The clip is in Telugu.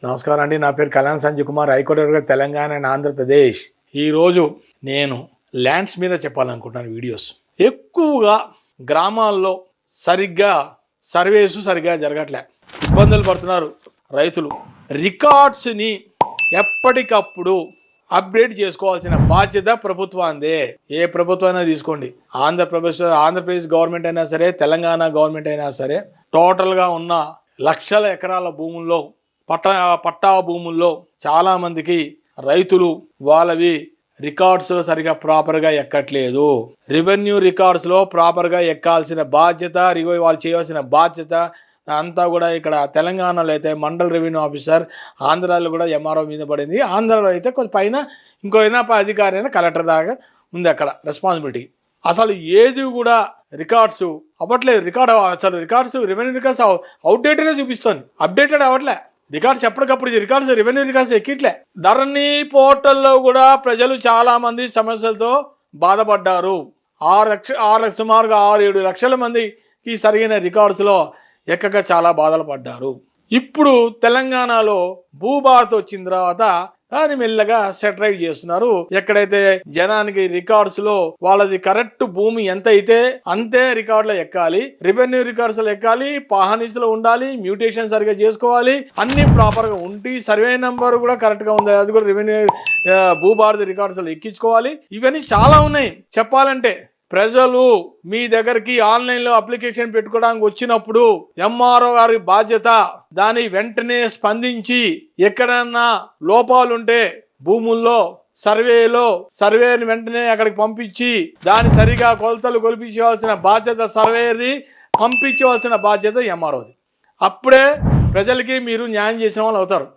నమస్కారం అండి. నా పేరు కళ్యాణ్ సంజయ్ కుమార్, హైకోర్టు తెలంగాణ అండ్ ఆంధ్రప్రదేశ్. ఈరోజు నేను ల్యాండ్స్ మీద చెప్పాలనుకుంటున్నాను. వీడియోస్ ఎక్కువగా గ్రామాల్లో సరిగ్గా జరగట్లే, ఇబ్బందులు పడుతున్నారు రైతులు. రికార్డ్స్ని ఎప్పటికప్పుడు అప్డేట్ చేసుకోవాల్సిన బాధ్యత ప్రభుత్వాందే. ఏ ప్రభుత్వమైనా తీసుకోండి, ఆంధ్రప్రదేశ్ గవర్నమెంట్ అయినా సరే, తెలంగాణ గవర్నమెంట్ అయినా సరే, టోటల్గా ఉన్న లక్షల ఎకరాల భూముల్లో, పట్టా భూముల్లో చాలామందికి రైతులు వాళ్ళవి రికార్డ్స్ సరిగా ప్రాపర్గా ఎక్కట్లేదు. రెవెన్యూ రికార్డ్స్లో ప్రాపర్గా ఎక్కాల్సిన బాధ్యత, వాళ్ళు చేయవలసిన బాధ్యత అంతా కూడా ఇక్కడ తెలంగాణలో అయితే మండల్ రెవెన్యూ ఆఫీసర్, ఆంధ్రాలో కూడా ఎంఆర్ఓ మీద పడింది. ఆంధ్రాలో అయితే కొంచెం పైన ఇంకో అధికారి అయినా కలెక్టర్ దాకా ఉంది అక్కడ రెస్పాన్సిబిలిటీ. అసలు ఏది కూడా రికార్డ్స్ అవ్వట్లేదు. రికార్డ్స్ రెవెన్యూ రికార్డ్స్ అవుట్డేటెడే చూపిస్తుంది, అప్డేటెడ్ అవ్వట్లే. రికార్డ్స్ ఎప్పటికప్పుడు రెవెన్యూ రికార్డ్స్ ఎక్కిట్లే. ధరణి పోర్టల్లో కూడా ప్రజలు చాలామంది సమస్యలతో బాధపడ్డారు. సుమారుగా 6-7 లక్షల మందికి సరైన రికార్డ్స్లో ఎక్కక చాలా బాధలు పడ్డారు. ఇప్పుడు తెలంగాణలో భూభారత్ వచ్చిన తర్వాత దాన్ని మెల్లగా సెటరైట్ చేస్తున్నారు. ఎక్కడైతే జనానికి రికార్డ్స్ లో వాళ్ళది కరెక్ట్ భూమి ఎంత అయితే అంతే రికార్డులో ఎక్కాలి, రెవెన్యూ రికార్డ్స్ లో ఎక్కాలి, పాహనీస్ లో ఉండాలి, మ్యూటేషన్ సరిగా చేసుకోవాలి, అన్ని ప్రాపర్ గా ఉండి సర్వే నంబర్ కూడా కరెక్ట్ గా ఉంది, అది కూడా రెవెన్యూ భూభారత్ రికార్డ్స్ లో ఎక్కించుకోవాలి. ఇవన్నీ చాలా ఉన్నాయి చెప్పాలంటే. ప్రజలు మీ దగ్గరికి ఆన్లైన్లో అప్లికేషన్ పెట్టుకోవడానికి వచ్చినప్పుడు ఎంఆర్ఓ గారి బాధ్యత దాని వెంటనే స్పందించి ఎక్కడన్నా లోపాలుంటే భూముల్లో సర్వేని వెంటనే అక్కడికి పంపించి దాని సరిగా కొలతలు కొలిపించవలసిన బాధ్యత సర్వేది, పంపించవలసిన బాధ్యత ఎంఆర్ఓది. అప్పుడే ప్రజలకి మీరు న్యాయం చేసిన వాళ్ళు అవుతారు.